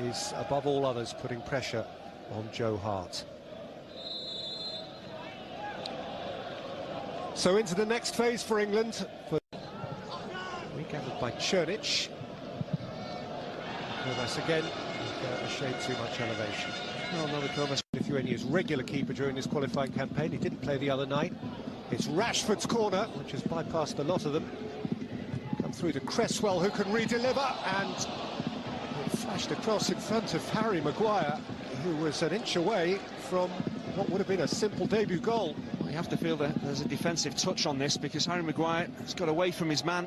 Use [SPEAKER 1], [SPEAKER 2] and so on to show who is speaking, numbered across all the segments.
[SPEAKER 1] is, above all others, putting pressure on Joe Hart. So into the next phase for England. Regathered by Černić. Kovacs again, with a shade too much elevation. Well, Nova Kovacs, Lithuania's regular keeper during this qualifying campaign. He didn't play the other night. It's Rashford's corner, which has bypassed a lot of them. Come through to Cresswell, who can re-deliver, and it flashed across in front of Harry Maguire, who was an inch away from what would have been a simple debut goal.
[SPEAKER 2] Well, you have to feel that there's a defensive touch on this, because Harry Maguire has got away from his man.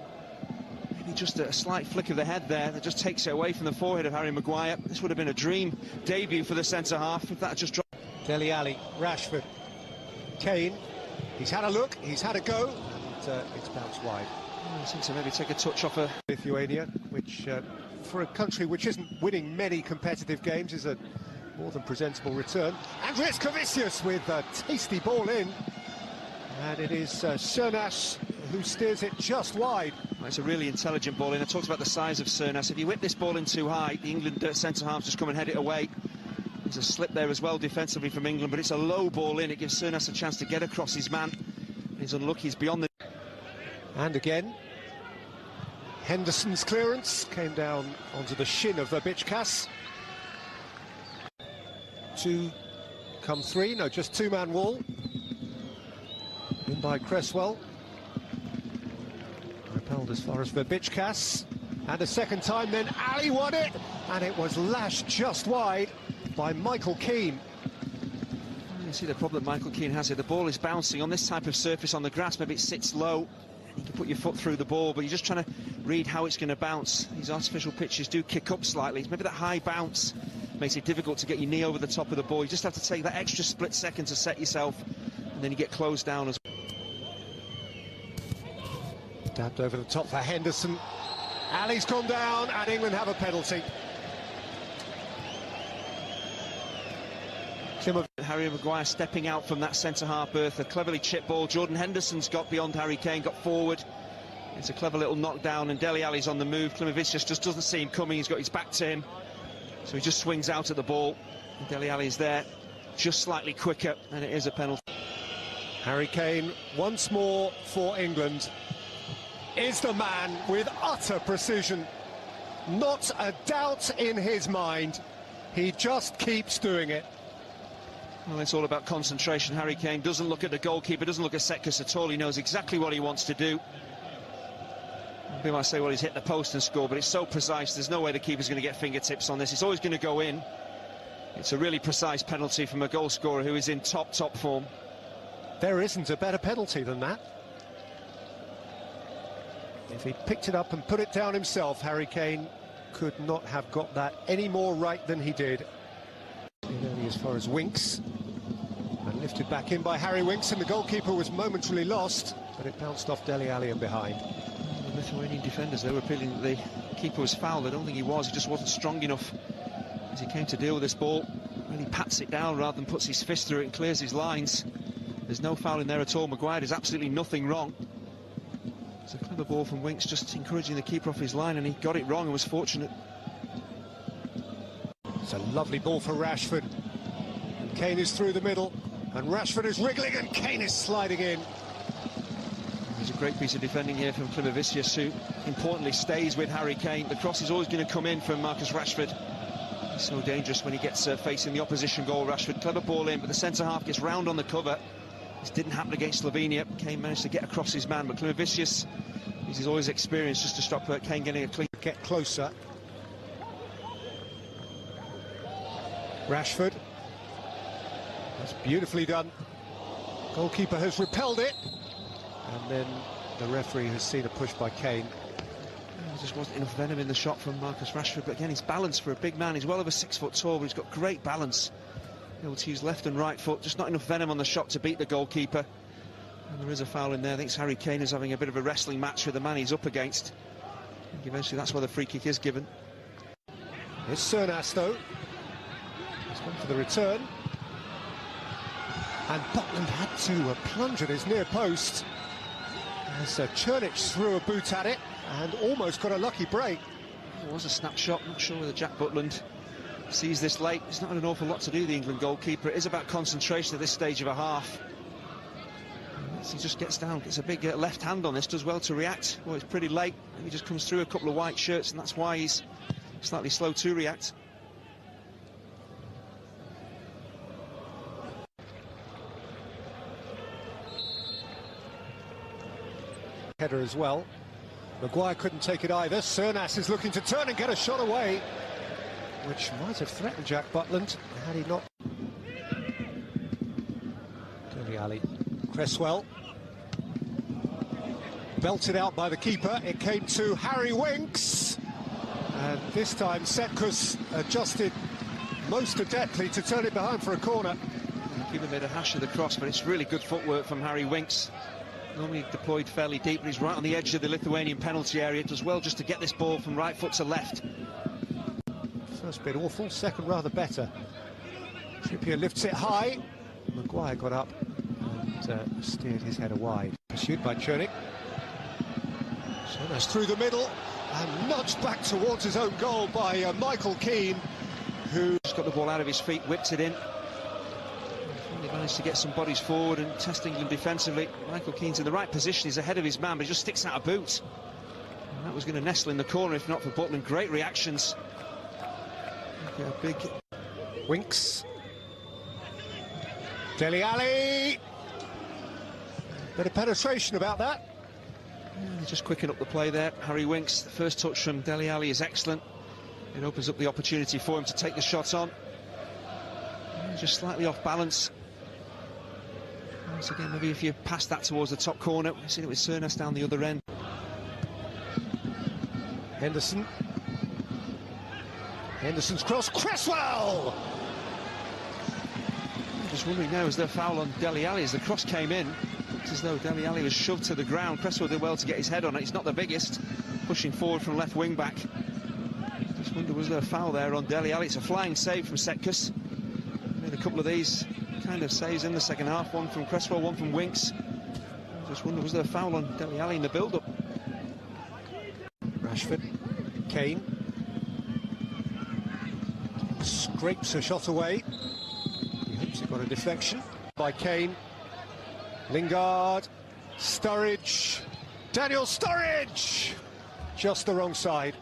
[SPEAKER 2] Maybe just a slight flick of the head there that just takes it away from the forehead of Harry Maguire. This would have been a dream debut for the centre-half if that had just dropped.
[SPEAKER 1] Dele Alli, Rashford, Kane. He's had a look, he's had a go, and it's bounced wide.
[SPEAKER 2] I think so, maybe take a touch off
[SPEAKER 1] Lithuania, which for a country which isn't winning many competitive games is a more than presentable return. Andreas Kovacs with a tasty ball in, and it is Černić who steers it just wide.
[SPEAKER 2] Well, it's a really intelligent ball in. I talked about the size of Černić. If you whip this ball in too high, the England centre-halves just come and head it away. There's a slip there as well defensively from England, but it's a low ball in. It gives Černić a chance to get across his man. He's unlucky, he's beyond the...
[SPEAKER 1] And again, Henderson's clearance came down onto the shin of Bigmacth. 2 come 3, no, just two-man wall. In by Cresswell. Repelled as far as Bigmacth. And a second time, then Ali won it, and it was lashed just wide by Michael Keane.
[SPEAKER 2] You see the problem Michael Keane has here. The ball is bouncing on this type of surface on the grass. Maybe it sits low. You can put your foot through the ball, but you're just trying to read how it's going to bounce. These artificial pitches do kick up slightly. Maybe that high bounce makes it difficult to get your knee over the top of the ball. You just have to take that extra split second to set yourself, and then you get closed down as well.
[SPEAKER 1] Dabbed over the top for Henderson. Ali's gone down, and England have a penalty.
[SPEAKER 2] Harry Maguire stepping out from that centre-half berth, a cleverly chipped ball. Jordan Henderson's got beyond Harry Kane, got forward. It's a clever little knockdown, and Dele Alli's on the move. Bigmacth just doesn't see him coming. He's got his back to him, so he just swings out at the ball. And Dele Alli is there, just slightly quicker, and it is a penalty.
[SPEAKER 1] Harry Kane, once more for England, is the man with utter precision. Not a doubt in his mind. He just keeps doing it.
[SPEAKER 2] Well, it's all about concentration. Harry Kane doesn't look at the goalkeeper, doesn't look at Setkes at all. He knows exactly what he wants to do. People might say, well, he's hit the post and scored, but it's so precise, there's no way the keeper's going to get fingertips on this. It's always going to go in. It's a really precise penalty from a goal scorer who is in top form.
[SPEAKER 1] There isn't a better penalty than that. If he picked it up and put it down himself, Harry Kane could not have got that any more right than he did. Only as far as Winks, and lifted back in by Harry Winks, and the goalkeeper was momentarily lost, but it bounced off Dele Alli and behind.
[SPEAKER 2] The Lithuanian defenders, they were appealing that the keeper was fouled. I don't think he was. He just wasn't strong enough as he came to deal with this ball. Really pats it down rather than puts his fist through it and clears his lines. There's no foul in there at all. Maguire does absolutely nothing wrong. It's a clever ball from Winks, just encouraging the keeper off his line, and he got it wrong and was fortunate.
[SPEAKER 1] It's a lovely ball for Rashford. And Kane is through the middle, and Rashford is wriggling, and Kane is sliding in.
[SPEAKER 2] There's a great piece of defending here from Bigmacth, who importantly stays with Harry Kane. The cross is always going to come in from Marcus Rashford. He's so dangerous when he gets facing the opposition goal. Rashford, clever ball in, but the centre-half gets round on the cover. This didn't happen against Slovenia. Kane managed to get across his man, but Bigmacth uses all his experience just to stop Kane getting a clean.
[SPEAKER 1] Get closer. Rashford. That's beautifully done. Goalkeeper has repelled it. And then the referee has seen a push by Kane.
[SPEAKER 2] There just wasn't enough venom in the shot from Marcus Rashford, but again, his balance for a big man. He's well over 6 foot tall, but he's got great balance. Able to use left and right foot, just not enough venom on the shot to beat the goalkeeper. And there is a foul in there. I think it's Harry Kane is having a bit of a wrestling match with the man he's up against. I think eventually that's why the free kick is given.
[SPEAKER 1] Here's Černić, though. He's gone for the return. And Butland had to plunge at his near post. As Černić threw a boot at it and almost got a lucky break.
[SPEAKER 2] It was a snapshot. Not sure whether Jack Butland sees this late. There's not an awful lot to do, the England goalkeeper. It is about concentration at this stage of a half. He just gets down, gets a big left hand on this, does well to react. Well, it's pretty late, and he just comes through a couple of white shirts, and that's why he's slightly slow to react.
[SPEAKER 1] Header as well. Maguire couldn't take it either. Cernas is looking to turn and get a shot away, which might have threatened Jack Butland had he not. Dele Alli. Cresswell. Belted out by the keeper. It came to Harry Winks. And this time Setkus adjusted most adeptly to turn it behind for a corner.
[SPEAKER 2] The keeper made a hash of the cross, but it's really good footwork from Harry Winks. Normally deployed fairly deep, but he's right on the edge of the Lithuanian penalty area. It does well just to get this ball from right foot to left.
[SPEAKER 1] First bit awful, second rather better. Trippier lifts it high. Maguire got up and steered his header wide. Pursued by Chernik. Cernas through the middle and nudged back towards his own goal by Michael Keane, who
[SPEAKER 2] just got the ball out of his feet, whipped it in. He managed to get some bodies forward and test England defensively. Michael Keane's in the right position, he's ahead of his man, but he just sticks out a boot. And that was going to nestle in the corner if not for Butland. Great reactions. Okay, a big
[SPEAKER 1] Winks. Dele Alli. Bit of penetration about that.
[SPEAKER 2] Yeah, just quicken up the play there. Harry Winks, the first touch from Dele Alli is excellent. It opens up the opportunity for him to take the shot on. Just slightly off balance. Once again, maybe if you pass that towards the top corner. We've seen it with Cernas down the other end.
[SPEAKER 1] Henderson. Henderson's cross. Cresswell!
[SPEAKER 2] I'm just wondering now, is there a foul on Dele Alli as the cross came in? It's as though Dele Alli was shoved to the ground. Cresswell did well to get his head on it. He's not the biggest. Pushing forward from left wing back. Just wonder, was there a foul there on Dele Alli? It's a flying save from Setkus. Made a couple of these kind of saves in the second half. One from Cresswell, one from Winks. I just wonder, was there a foul on Dele Alli in the build-up?
[SPEAKER 1] Rashford. Kane. Scrapes a shot away. He hopes he got a deflection by Kane. Lingard. Sturridge. Daniel Sturridge! Just the wrong side.